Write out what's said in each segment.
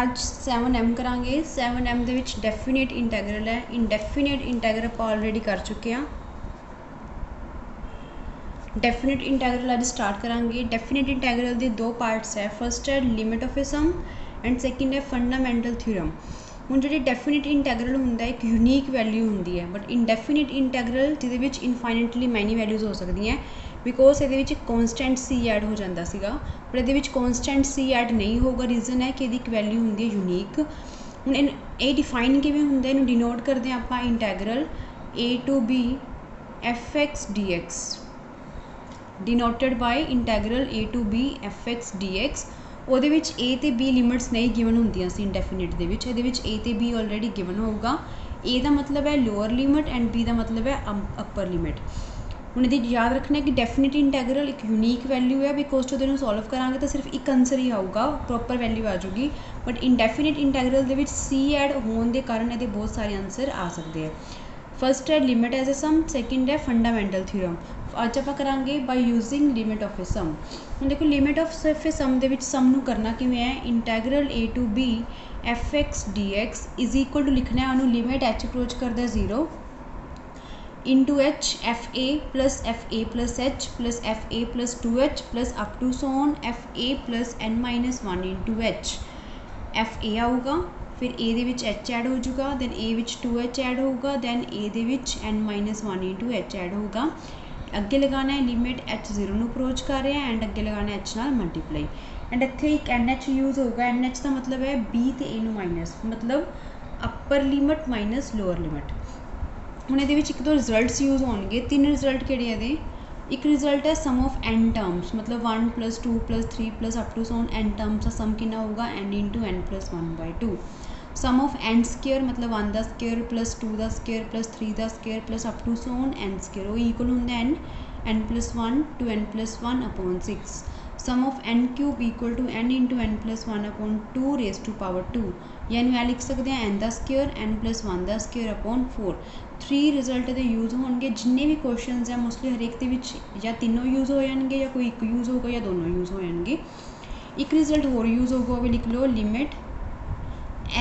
ਅੱਜ 7M ਕਰਾਂਗੇ। 7M ਦੇ ਵਿੱਚ ਡੈਫੀਨੇਟ ਇੰਟੈਗਰਲ ਹੈ। ਇਨਡੈਫੀਨੇਟ ਇੰਟੈਗਰਲ ਆਪਾਂ ਆਲਰੇਡੀ ਕਰ ਚੁੱਕੇ ਹਾਂ। ਡੈਫੀਨੇਟ ਇੰਟੈਗਰਲ ਅੱਜ ਸਟਾਰਟ ਕਰਾਂਗੇ। ਡੈਫੀਨੇਟ ਇੰਟੈਗਰਲ ਦੇ ਦੋ ਪਾਰਟਸ ਹੈ। ਫਸਟ ਹੈ limit of a sum and second ਹੈ ਫੰਡਾਮੈਂਟਲ ਥਿਊਰਮ। ਹੁਣ ਜਿਹੜੀ ਡੈਫੀਨੇਟ ਇੰਟੈਗਰਲ ਹੁੰਦਾ ਇੱਕ ਯੂਨੀਕ ਵੈਲਿਊ ਹੁੰਦੀ ਹੈ, ਬਟ ਇਨਡੈਫੀਨੇਟ ਇੰਟੈਗਰਲ ਜਿਹਦੇ ਵਿੱਚ ਇਨਫਾਈਨਿਟਲੀ ਮੈਨੀ ਵੈਲਿਊਜ਼ ਹੋ ਸਕਦੀਆਂ, ਬਿਕੋਜ਼ ਇਹਦੇ ਵਿੱਚ ਕੌਨਸਟੈਂਟ ਸੀ ਐਡ ਹੋ ਜਾਂਦਾ ਸੀਗਾ, ਪਰ ਇਹਦੇ ਵਿੱਚ ਕੌਨਸਟੈਂਟ ਸੀ ਐਡ ਨਹੀਂ ਹੋਊਗਾ। ਰੀਜ਼ਨ ਹੈ ਕਿ ਇਹਦੀ ਇੱਕ ਵੈਲਿਊ ਹੁੰਦੀ ਹੈ ਯੂਨੀਕ। ਹੁਣ ਇਹ ਡਿਫਾਈਨ ਕਿਵੇਂ ਹੁੰਦਾ, ਇਹਨੂੰ ਡਿਨੋਟ ਕਰਦੇ ਹਾਂ ਆਪਾਂ integral a to b fx dx, denoted by integral a to b fx dx। ਉਹਦੇ ਵਿੱਚ a ਅਤੇ b ਲਿਮਿਟਸ ਨਹੀਂ ਗਿਵਨ ਹੁੰਦੀਆਂ ਸੀ ਇਨਡੈਫੀਨੇਟ ਦੇ ਵਿੱਚ, ਇਹਦੇ ਵਿੱਚ a ਅਤੇ b ਆਲਰੇਡੀ ਗਿਵਨ ਹੋਊਗਾ। a ਦਾ ਮਤਲਬ ਹੈ ਲੋਅਰ ਲਿਮਿਟ ਐਂਡ b ਦਾ ਮਤਲਬ ਹੈ ਅਪਰ ਲਿਮਿਟ। ਹੁਣ ਇਹਦੀ ਯਾਦ ਰੱਖਣਾ ਕਿ ਡੈਫੀਨੇਟ ਇੰਟੈਗਰਲ ਇੱਕ ਯੂਨੀਕ ਵੈਲਿਊ ਹੈ, ਬਿਕੋਜ਼ ਜਦੋਂ ਇਹਨੂੰ ਸੋਲਵ ਕਰਾਂਗੇ ਤਾਂ ਸਿਰਫ ਇੱਕ ਆਨਸਰ ਹੀ ਆਊਗਾ, ਪ੍ਰੋਪਰ ਵੈਲਿਊ ਆ ਜਾਊਗੀ। ਬਟ ਇਨਡੈਫੀਨੇਟ ਇੰਟੈਗਰਲ ਦੇ ਵਿੱਚ ਸੀ ਐਡ ਹੋਣ ਦੇ ਕਾਰਨ ਇਹਦੇ ਬਹੁਤ ਸਾਰੇ ਆਨਸਰ ਆ ਸਕਦੇ ਆ। ਫਸਟ ਹੈ limit as a sum, second ਹੈ ਫੰਡਾਮੈਂਟਲ ਥਿਊਰਮ। ਅੱਜ ਆਪਾਂ ਕਰਾਂਗੇ by using limit of a sum. ਹੁਣ ਦੇਖੋ ਲਿਮਿਟ ਆਫ ਅ ਸਮ ਦੇ ਵਿੱਚ ਸਮ ਨੂੰ ਕਰਨਾ ਕਿਵੇਂ ਹੈ, integral a to b fx dx is equal to ਲਿਖਣਾ ਉਹਨੂੰ ਲਿਮਿਟ h ਅਪਰੋਚ ਕਰਦਾ 0 into h fa plus fa plus h plus fa plus 2h plus up to so on fa plus n minus 1 into h। fa ਆਊਗਾ, ਫਿਰ a ਦੇ ਵਿੱਚ h add ਹੋ ਜਾਊਗਾ, then a ਵਿੱਚ 2h add ਹੋਊਗਾ, then a ਦੇ ਵਿੱਚ n minus 1 into h add ਹੋਊਗਾ। ਅੱਗੇ ਲਗਾਉਣਾ ਹੈ ਲਿਮਿਟ h 0 ਨੂੰ ਅਪਰੋਚ ਕਰ ਰਿਹਾ ਐਂਡ ਅੱਗੇ ਲਗਾਉਣਾ h ਨਾਲ ਮਲਟੀਪਲਾਈ, ਐਂਡ ਇੱਥੇ ਇੱਕ NH ਯੂਜ਼ ਹੋਊਗਾ। NH ਦਾ ਮਤਲਬ ਹੈ b ਅਤੇ a ਨੂੰ ਮਾਈਨਸ, ਮਤਲਬ ਅਪਰ ਲਿਮਿਟ ਮਾਈਨਸ ਲੋਅਰ ਲਿਮਿਟ। ਹੁਣ ਇਹਦੇ ਵਿੱਚ ਇੱਕ ਦੋ ਰਿਜ਼ਲਟਸ ਯੂਜ਼ ਹੋਣਗੇ। ਤਿੰਨ ਰਿਜ਼ਲਟ ਕਿਹੜੇ ਇਹਦੇ, ਇੱਕ ਰਿਜ਼ਲਟ ਹੈ ਸਮ ਆਫ n ਟਰਮਸ, ਮਤਲਬ 1 + 2 + 3 + up to so on n terms ਦਾ ਸਮ ਕਿੰਨਾ ਹੋਊਗਾ, n into n + 1/2। Sum of n square ਮਤਲਬ 1 ਦਾ ਸਕੇਅਰ + 2 ਦਾ ਸਕੇਅਰ + 3 ਦਾ square + up to so on n square, ਉਹ ਇਕੁਅਲ ਹੁੰਦਾ n + 1 to n + 1/6। Sum of n cube equal to n into n + 1/2 raised to power 2, ਜਾਂ ਇਹਨੂੰ ਇਹ ਲਿਖ ਸਕਦੇ ਹਾਂ n ਦਾ ਸਕੇਅਰ n + 1 ਦਾ ਸਕੇਅਰ ਅਪੋਨ 4। 3 ਰਿਜ਼ਲਟ ਦੇ ਯੂਜ਼ ਹੋਣਗੇ। ਜਿੰਨੇ ਵੀ ਕੁਐਸਚਨਸ ਹੈ ਮੋਸਟਲੀ ਹਰੇਕ ਦੇ ਵਿੱਚ ਜਾਂ ਤਿੰਨੋਂ ਯੂਜ਼ ਹੋ ਜਾਣਗੇ, ਜਾਂ ਕੋਈ ਇੱਕ ਯੂਜ਼ ਹੋਊਗਾ, ਜਾਂ ਦੋਨੋਂ ਯੂਜ਼ ਹੋ ਜਾਣਗੇ। ਇੱਕ ਰਿਜ਼ਲਟ ਹੋਰ ਯੂਜ਼ ਹੋਊਗਾ, ਉਹ ਵੀ ਲਿਖ ਲਓ, limit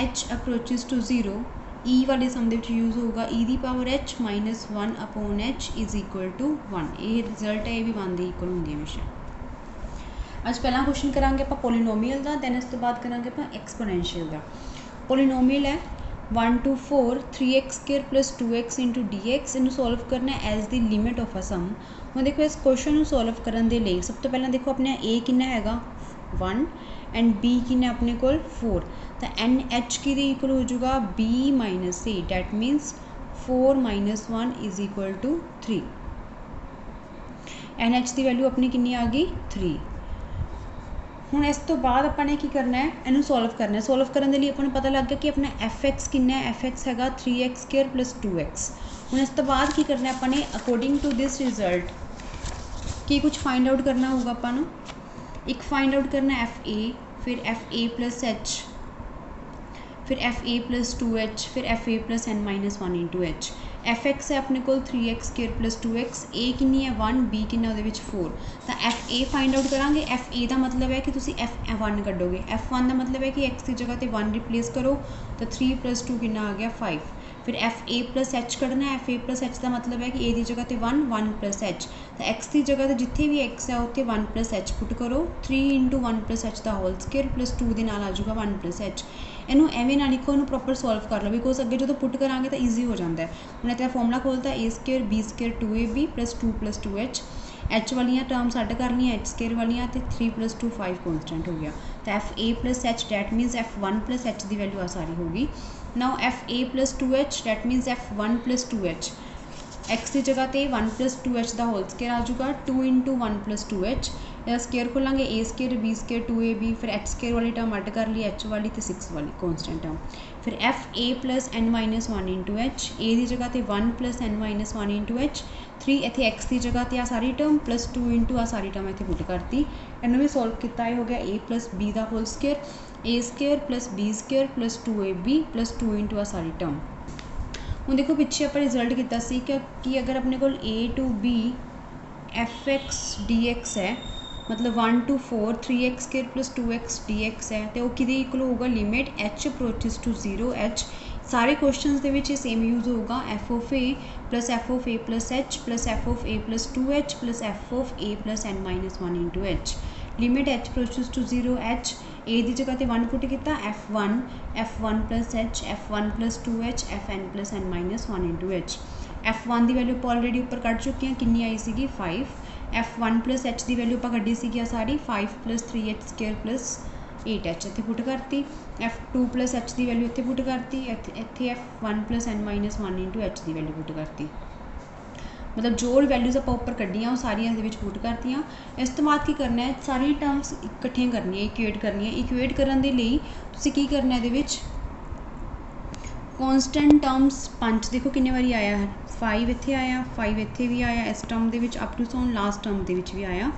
h approaches to 0 e ਵਾਲੇ ਸਮ ਦੇ ਵਿੱਚ ਯੂਜ਼ ਹੋਊਗਾ e ਦੀ power h minus 1/h is equal to 1। ਇਹ ਰਿਜ਼ਲਟ ਹੈ, ਇਹ ਵੀ 1 ਦੇ ਇਕੁਅਲ ਹੁੰਦੀ ਹੈ ਹਮੇਸ਼ਾ। ਅੱਜ ਪਹਿਲਾਂ ਕੁਐਸਚਨ ਕਰਾਂਗੇ ਆਪਾਂ ਪੋਲੀਨੋਮੀਅਲ ਦਾ, ਦੈਨ ਇਸ ਤੋਂ ਬਾਅਦ ਕਰਾਂਗੇ ਆਪਾਂ ਐਕਸਪੋਨੈਂਸ਼ੀਅਲ ਦਾ। ਪੋਲੀਨੋਮੀਅਲ ਹੈ 1 to 4 3x² + 2x into dx। ਇਹਨੂੰ ਸੋਲਵ ਕਰਨਾ as the limit of a sum. ਹੁਣ ਦੇਖੋ ਇਸ ਕੁਐਸਚਨ ਨੂੰ ਸੋਲਵ ਕਰਨ ਦੇ ਲਈ ਸਭ ਤੋਂ ਪਹਿਲਾਂ ਦੇਖੋ ਆਪਣੇ a ਕਿੰਨਾ ਹੈਗਾ 1 ਐਂਡ b ਕਿੰਨਾ ਆਪਣੇ ਕੋਲ 4, ਤਾਂ NH ਕਿਹਦੇ ਇਕੁਅਲ ਹੋ ਜਾਊਗਾ b - a, that means 4 - 1 is equal to 3। NH ਦੀ ਵੈਲਿਊ ਆਪਣੀ ਕਿੰਨੀ ਆ ਗਈ 3। ਹੁਣ ਇਸ ਤੋਂ ਬਾਅਦ ਆਪਾਂ ਨੇ ਕੀ ਕਰਨਾ ਹੈ, ਇਹਨੂੰ ਸੋਲਵ ਕਰਨਾ ਹੈ। ਸੋਲਵ ਕਰਨ ਦੇ ਲਈ ਆਪਾਂ ਨੂੰ ਪਤਾ ਲੱਗ ਗਿਆ ਕਿ ਆਪਣਾ fx ਕਿੰਨਾ ਹੈ, fx ਹੈਗਾ 3x² + 2x। ਹੁਣ ਇਸ ਤੋਂ ਬਾਅਦ ਕੀ ਕਰਨਾ ਆਪਾਂ ਨੇ, ਅਕੋਰਡਿੰਗ ਟੂ ਦਿਸ ਰਿਜ਼ਲਟ ਕੀ ਕੁਝ ਫਾਈਂਡ ਆਊਟ ਕਰਨਾ ਹੋਊਗਾ ਆਪਾਂ ਨੂੰ। ਇੱਕ ਫਾਈਂਡ ਆਊਟ ਕਰਨਾ fa, ਫਿਰ fa + h, ਫਿਰ fa + 2h, ਫਿਰ fa + n - 1 into h। fx ਹੈ ਆਪਣੇ ਕੋਲ 3x² + 2x, a ਕਿੰਨੀ ਹੈ 1, b ਕਿੰਨਾ ਉਹਦੇ ਵਿੱਚ 4, ਤਾਂ fa ਫਾਈਂਡ ਆਊਟ ਕਰਾਂਗੇ। fa ਦਾ ਮਤਲਬ ਹੈ ਕਿ ਤੁਸੀਂ f1 ਕੱਢੋਗੇ, f1 ਦਾ ਮਤਲਬ ਹੈ ਕਿ x ਦੀ ਜਗ੍ਹਾ 'ਤੇ 1 ਰਿਪਲੇਸ ਕਰੋ, ਤਾਂ 3 + 2 ਕਿੰਨਾ ਆ ਗਿਆ 5। ਫਿਰ fa + h ਕੱਢਣਾ, fa + h ਦਾ ਮਤਲਬ ਹੈ ਕਿ a ਦੀ ਜਗ੍ਹਾ 'ਤੇ 1 1 + h, ਤਾਂ x ਦੀ ਜਗ੍ਹਾ 'ਤੇ ਜਿੱਥੇ ਵੀ x ਹੈ ਉੱਥੇ 1 + h ਪੁੱਟ ਕਰੋ, 3 into 1 + h ਦਾ ਹੋਲ ਸਕੇਅਰ + 2 ਦੇ ਨਾਲ ਆ ਜਾਊਗਾ 1 + h। ਇਹਨੂੰ ਐਵੇਂ ਨਾ ਲਿਖੋ, ਇਹਨੂੰ ਪ੍ਰੋਪਰ ਸੋਲਵ ਕਰ ਲਓ, ਬਿਕੋਜ਼ ਅੱਗੇ ਜਦੋਂ ਪੁੱਟ ਕਰਾਂਗੇ ਤਾਂ ਈਜ਼ੀ ਹੋ ਜਾਂਦਾ ਹੈ। ਹੁਣ ਇੱਥੇ ਫਾਰਮੂਲਾ ਖੋਲ੍ਹਤਾ a² b² 2ab + 2 + 2h, h ਵਾਲੀਆਂ ਟਰਮ ਅੱਡ ਕਰ ਲਈਆਂ, h² ਵਾਲੀਆਂ, ਅਤੇ 3 + 2 5 ਕੌਨਸਟੈਂਟ ਹੋ ਗਿਆ, ਤਾਂ fa + h that means f1 + h ਦੀ ਵੈਲਿਊ ਆ ਸਾਰੀ ਹੋਊਗੀ। Now fa + 2h that means f1 + 2h, x ਦੀ ਜਗ੍ਹਾ 'ਤੇ 1 + 2h ਦਾ ਹੋਲ ਸਕੇਅਰ ਆ ਜਾਊਗਾ, 2 into 1 + 2h। ਇਹਦਾ ਸਕੇਅਰ ਖੋਲਾਂਗੇ a² b² 2ab, ਫਿਰ h² ਵਾਲੀ ਟਰਮ ਅੱਡ ਕਰ ਲਈ, h ਵਾਲੀ ਅਤੇ 6 ਵਾਲੀ ਕੌਨਸਟੈਂਟ ਟਰਮ, ਫਿਰ fa + n - 1 into h, a ਦੀ ਜਗ੍ਹਾ 'ਤੇ 1 + n - 1 into h, 3 ਇੱਥੇ x ਦੀ ਜਗ੍ਹਾ 'ਤੇ ਆ ਸਾਰੀ ਟਰਮ + 2 into ਆ ਸਾਰੀ ਟਰਮ ਇੱਥੇ ਪੁੱਟ ਕਰਤੀ। ਇਹਨੂੰ ਵੀ ਸੋਲਵ ਕੀਤਾ, ਇਹ ਹੋ ਗਿਆ a + b ਦਾ whole square, a² + b² + 2ab + 2 into ਆ ਸਾਰੀ ਟਰਮ। ਹੁਣ ਦੇਖੋ ਪਿੱਛੇ ਆਪਾਂ ਰਿਜ਼ਲਟ ਕੀਤਾ ਸੀ ਕਿ ਅਗਰ ਆਪਣੇ ਕੋਲ a to b fx dx ਹੈ, मतलब 1 to 4 3x square plus 2x dx है तो वो किहदे इक्वल होगा limit h approaches to 0 h सारे क्वेश्चन दे विच सेम यूज़ होगा f of a plus f of a plus h plus f of a plus 2h plus f of a plus n minus 1 into h limit h approaches to 0 h a की जगह पर 1 put किया f1 plus h f1 plus 2h fn plus n minus 1 into h f1 की value आप already उपर कढ़ चुके हैं कितनी आई सी 5 f1 प्लस h की वैल्यू आप कढ़ी सी सारी 5 plus 3h square plus 8h इतने पुट करती f2 प्लस h की वैल्यू इतने पुट करती इतने f1 plus n minus 1 into h की वैल्यू पुट करती मतलब जो वैल्यूज़ आप उपर कढ़िया वो सारिया पुट करतियाँ इस तो बाद की करना है सारी टर्म्स इकट्ठियां करनिया इक्वेट करनिया इक्वेट करने के लिए तुसीं की करना है कॉन्सटेंट टर्म्स 5 देखो कितने बारी आया है 5 इत्थे आया 5 इत्थे भी आया इस टर्म के अप टू सोन लास्ट टर्म के भी आया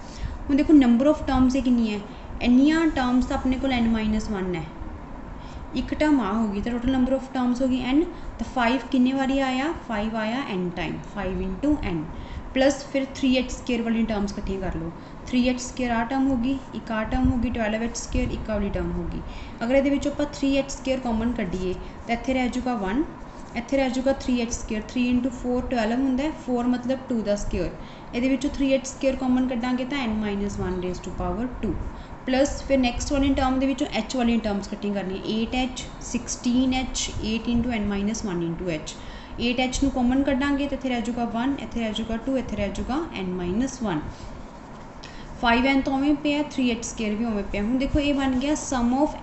हुण देखो नंबर ऑफ टर्म्स कितनी है इन्नियां टर्म्स तो अपने को n-1 है एक टर्म आ होगी तो टोटल नंबर ऑफ टर्म्स होगी n तो 5 कितने बारी आया 5 आया n time 5 into n plus फिर 3h स्केयर वाली टर्म्स इकट्ठियां कर लो 3h स्केयर आ टर्म होगी एक आ टर्म होगी 12h स्केयर एक वाली टर्म होगी अगर ये आप 3h स्केयर कॉमन कढ़ीए तो इत्थे रह जूगा 1 इत्थे रह जूगा 3h स्केयर 3 इंटू 4 12 होंदा 4 मतलब 2 का स्केयर ये 3h स्केयर कॉमन कढ़ांगे तो n-1 raise to power 2 plus फिर नैक्सट वाली टर्म के h वाली टर्म्स इकट्ठियां करनी 8h 16h 8 into n-1 into h 8h ਨੂੰ कॉमन कढ़ांगे तो इत्थे रह जूगा 1 इत्थे रह जूगा 2 इत्थे रह जूगा n-1 5n तो उवें पे 3h स्केयर भी उवें पे हुण देखो ये बन गया सम ऑफ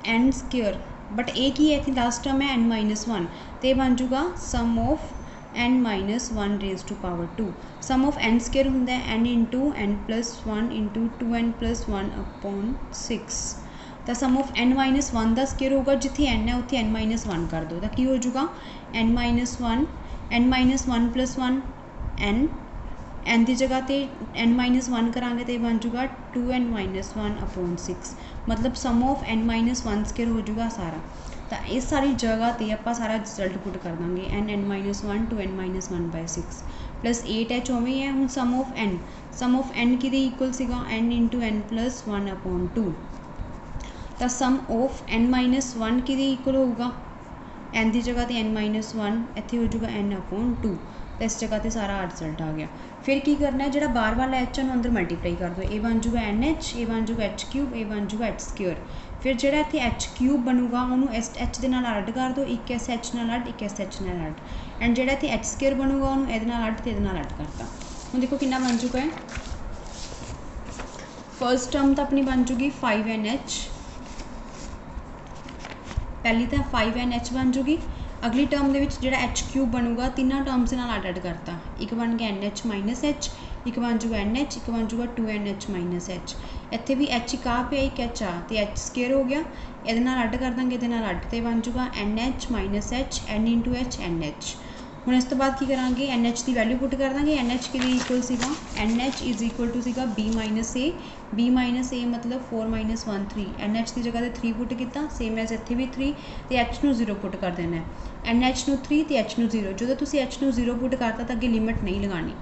n स्केयर बट ये की है इतनी लास्ट टर्म है n-1 तो बन जूगा sum of n-1 raise to power 2 sum of n square होंदा है n into n plus 1 into 2n plus 1 upon 6 तो सम ऑफ n-1 का स्केयर होगा जिथे n है उत्थे n-1 कर दो तो की हो जाएगा n-1 प्लस 1 n की जगह तो n-1 करांगे तो बन जाएगा 2n-1 अपॉन 6 मतलब सम ऑफ n-1 स्केयर हो जाएगा सारा तो इस सारी जगह पर आप सारा रिजल्ट पुट कर देंगे n-1 2n-1/6 प्लस 8h उवें है हूँ सम ऑफ n कि इक्वल सीगा n into n plus 1 upon 2 तो सम ऑफ n-1 कि इक्वल होगा n की जगह तो n-1 इत्थे हो जाएगा n अपॉन 2 तो इस जगह पर सारा रिजल्ट आ गया फिर की करना है जो बार वाला h है अंदर मल्टीप्लाई कर दो ये बन जाएगा NH ये बन जाएगा h3 ये बन जाएगा h स्क्योर फिर जो इतने h3 बनूगा उन्होंने इस h के नाल अड कर दो एक इस h नाल अड एक इस h नाल अड एंड जो इतने h स्क्योर बनूगा उन्होंने ये अड तो ये अड करता हूँ देखो कितना बन चुका है फर्स्ट टर्म तो अपनी बन जूगी 5NH पहली तो 5NH बन जूगी अगली टर्म के जो h3 बनूगा तीनों टर्म्स के नाल अड करता एक बन गया NH माइनस H एक बन जूगा NH एक बन जूगा 2NH माइनस H इत्थे भी H एक आ पे एक H आ तो H स्केयर हो गया ये अड कर देंगे ये अड तो बन जूगा NH minus H N into H NH हुण इस तो बाद की करांगे NH की वैल्यू पुट कर देंगे NH के इक्वल सीगा NH इज इक्वल टू सीगा B माइनस A मतलब 4 - 1 3 NH की जगह 3 पुट किया सेम एज इत्थे भी 3 तो H नूं 0 पुट कर देना है NH नूं 3 तो H नूं 0 जो तुसीं H नूं 0 पुट करता तो अगे लिमिट नहीं लगानी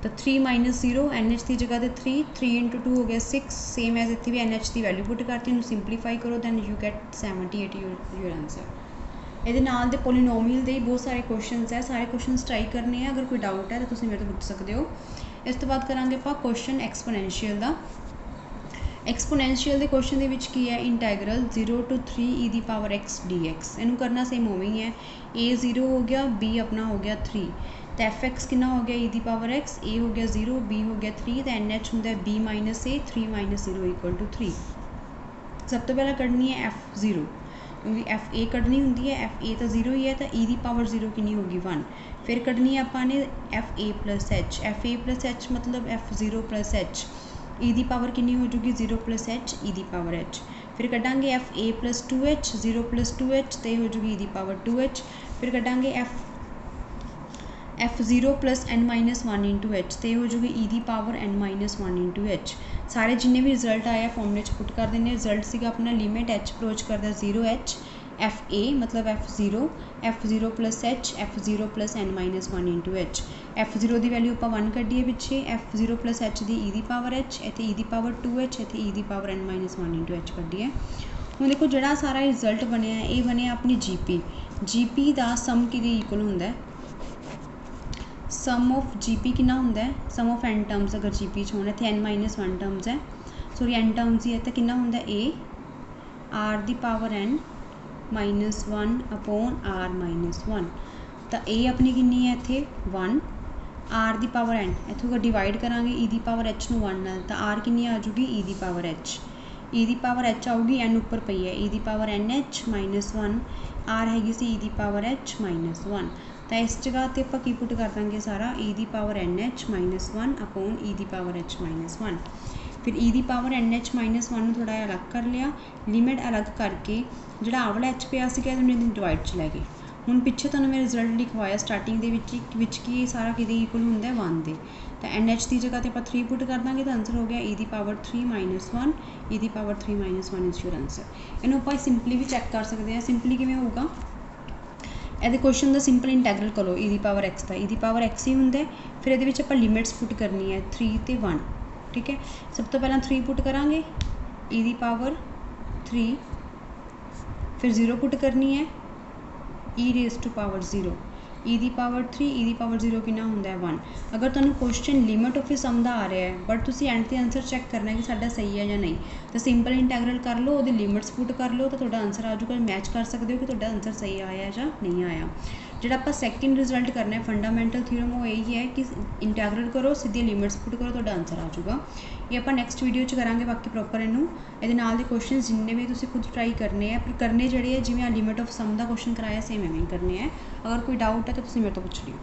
तो 3 - 0 NH की जगह 3 इंटू 2 हो गया 6 सेम एज इत्थे भी NH की वैल्यू पुट करती इन्हूं सिंपलीफाई करो then you get 78 your answer ये नाल दे पोलीनोमियल दे बहुत सारे क्वेश्चन है सारे क्वेश्चन ट्राई करने हैं अगर कोई डाउट है तो तुसीं मेरे तो पूछ सकते हो इस तो बाद करांगे आपां क्वेश्चन एक्सपोनेंशियल का एक्सपोनेंशियल के क्वेश्चन के विच की है इंटैगरल 0 to 3 e⁻x dx इनू करना सेम उवें ही है a 0 हो गया b अपना हो गया 3 तो f(x) कितना हो गया e⁻x a हो गया 0 b हो गया 3 तो NH होंदा b minus a 3 - 0 equal to 3 सब तो पहला कढ़नी है f0 क्योंकि f a कढ़नी होंगी है f a तो 0 ही है तो e⁻0 कितनी होगी 1 फिर कढ़नी है अपने f a प्लस h मतलब f0 प्लस h e की पावर कितनी हो जाएगी 0 प्लस h e की पावर h फिर कढ़ांगे f a plus 2h 0 plus 2h तो हो जाएगी e की पावर 2h फिर कढ़ांगे f0 plus n-1 into h तो हो जाएगी e की पावर n-1 इंटू h सारे जिन्हें भी रिजल्ट आया फॉर्मूले पुट कर देने रिजल्ट सीगा अपना लिमिट h अप्रोच करता 0h FA मतलब F0 plus H F0 plus n minus 1 into H। F0 की वैल्यू आप 1 कढ़ीए पिछे, F0 प्लस H की e की पावर H, इतने e की पावर 2H, इतने e की power n minus 1 into H कढ़ीए। हुण देखो जिहड़ा सारा रिजल्ट बनया ये बनया अपनी GP का सम कि इक्वल होंदा है, सम ऑफ GP कितना होंदा है, सम ऑफ n टर्म्स अगर GP च होना, इतने n माइनस 1 टर्म्स है, सॉरी n टर्म्स ही है, तो कितना होंदा है A R की power n minus 1 upon R minus 1। तो A अपनी कितनी है इतने 1, R की पावर n इतों अगर डिवाइड करांगे e की पावर h नूं 1 नाल, तो R कितनी आ जूगी e की पावर h, e की पावर h आऊगी n उपर पई है e की पावर NH माइनस 1, R हैगी सी e की पावर h माइनस 1। तो इस जगह पर आप की पुट कर देंगे सारा e की power NH minus 1 upon e की पावर h माइनस 1। फिर e की पावर NH माइनस 1 थोड़ा अलग कर लिया, लिमिट अलग करके जो आवला H पिया डिवाइड च लै गए। हुण पिछे तुहानूं मैं रिजल्ट लिखवाया स्टार्टिंग दे विच कि सारा किहदे इक्वल होंदा है 1 दे, तो NH की जगह पर आप 3 पुट कर देंगे तो आंसर हो गया e की पावर 3 माइनस 1, e की power 3 minus 1 is your answer. इन्हूं आप सिंपली भी चैक कर सकते हैं, सिंपली किवें होगा, ये क्वेश्चन का सिंपल इंटैगरल करो e की पावर x का, e की पावर x ही होंदा है, फिर ये आप लिमिट्स पुट करनी है 3 तो 1, ठीक है। सब तो पहला 3 पुट करांगे e की पावर 3, फिर 0 पुट करनी है e raise to power 0, e की पावर 3, e की पावर 0 कितना होंदा है 1। अगर तुहानूं क्वेश्चन लिमिट ऑफ सम दा आ रहा है बट तुसीं एंड ते आंसर चैक करना है कि साडा सही है या नहीं, तो सिंपल इंटैगरल कर लो, वो लिमिट्स पुट कर लो, तो तुहाडा आंसर आ जाऊगा, मैच कर सकते हो कि तुहाडा आंसर सही आया या नहीं आया। जिहड़ा आपां सैकेंड रिजल्ट करना है फंडामेंटल थ्योरम, वो यही है कि इंटैगरल करो, सीधे लिमिट्स पुट करो, तुहाडा आंसर आ जाऊगा। ये आपां नैक्सट वीडियो च करांगे बाकी प्रॉपर इनू ये नाल दे क्वेश्चन जिन्ने भी तुसीं खुद ट्राई करने हैं, पर करने जिहड़े जिवें लिमिट ऑफ सम का क्वेश्चन कराया सेम एवें करने हैं। अगर कोई डाउट है तो तुसीं मेरे तो पूछ लिओ।